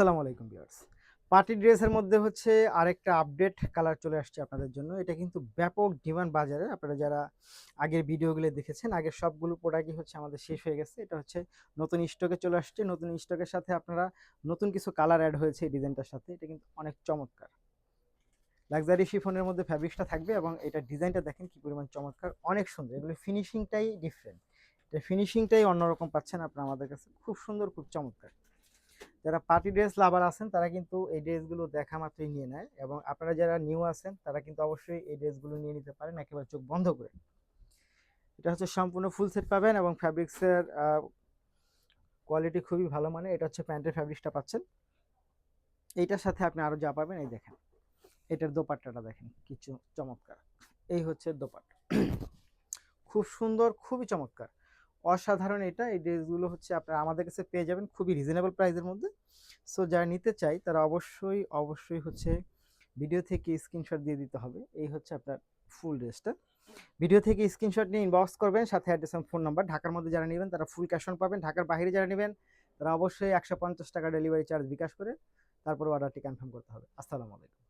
আসসালামু আলাইকুম viewers. Party ড্রেসের মধ্যে হচ্ছে আরেকটা আপডেট কালার চলে আসছে আপনাদের জন্য। এটা কিন্তু ব্যাপক ডিমান্ড বাজারে। আপনারা যারা আগের ভিডিওগুলো দেখেছেন, আগের সবগুলো প্রোডাক্টই হচ্ছে আমাদের শেষ হয়ে গেছে। এটা হচ্ছে নতুন স্টকে চলে আসছে। নতুন স্টকের সাথে আপনারা নতুন কিছু কালার এড হয়েছে এই ডিজাইনটার সাথে। এটা কিন্তু অনেক চমৎকার। লাক্সারি শিফনের মধ্যে ফ্যাব্রিক্সটা থাকবে এবং এটা ডিজাইনটা দেখেন কি পরিমাণ চমৎকার, অনেক সুন্দর। এগুলো ফিনিশিংটাই ডিফারেন্ট। এটা ফিনিশিংটাই অন্যরকম পাচ্ছেন আপনারা আমাদের কাছে। খুব সুন্দর, খুব চমৎকার। যারা পার্টি ড্রেস লাভার আছেন তারা কিন্তু এই ড্রেসগুলো দেখা মাত্রই নিয়ে নেয়, এবং আপনারা যারা নিউ আছেন তারা কিন্তু অবশ্যই এই ড্রেসগুলো নিয়ে নিতে পারেন একেবারে চোখ বন্ধ করে। এটা হচ্ছে সম্পূর্ণ ফুল সেট পাবেন এবং ফ্যাব্রিক্সের কোয়ালিটি খুবই ভালো। মানে এটা হচ্ছে প্যান্টের ফ্যাব্রিক্সটা পাচ্ছেন। এইটার সাথে আপনি আরও যা পাবেন এই দেখেন, এটার দোপাট্টাটা দেখেন কিছু চমৎকার। এই হচ্ছে দোপাট্টা, খুব সুন্দর, খুবই চমৎকার, অসাধারণ। এটা এই ড্রেসগুলো হচ্ছে আপনারা আমাদের কাছে পেয়ে যাবেন খুবই রিজনেবল প্রাইসের মধ্যে। সো যারা নিতে চাই তারা অবশ্যই অবশ্যই হচ্ছে ভিডিও থেকে স্ক্রিনশট দিয়ে দিতে হবে। এই হচ্ছে আপনার ফুল ড্রেসটা। ভিডিও থেকে স্ক্রিনশট নিয়ে ইনবক্স করবেন, সাথে অ্যাড্রেস এবং ফোন নাম্বার। ঢাকার মধ্যে যারা নেবেন তারা ফুল ক্যাশ অন পাবেন। ঢাকার বাইরে যারা নেবেন তারা অবশ্যই 150 টাকা ডেলিভারি চার্জ বিকাশ করে তারপর অর্ডারটি কনফার্ম করতে হবে। আসসালামু আলাইকুম।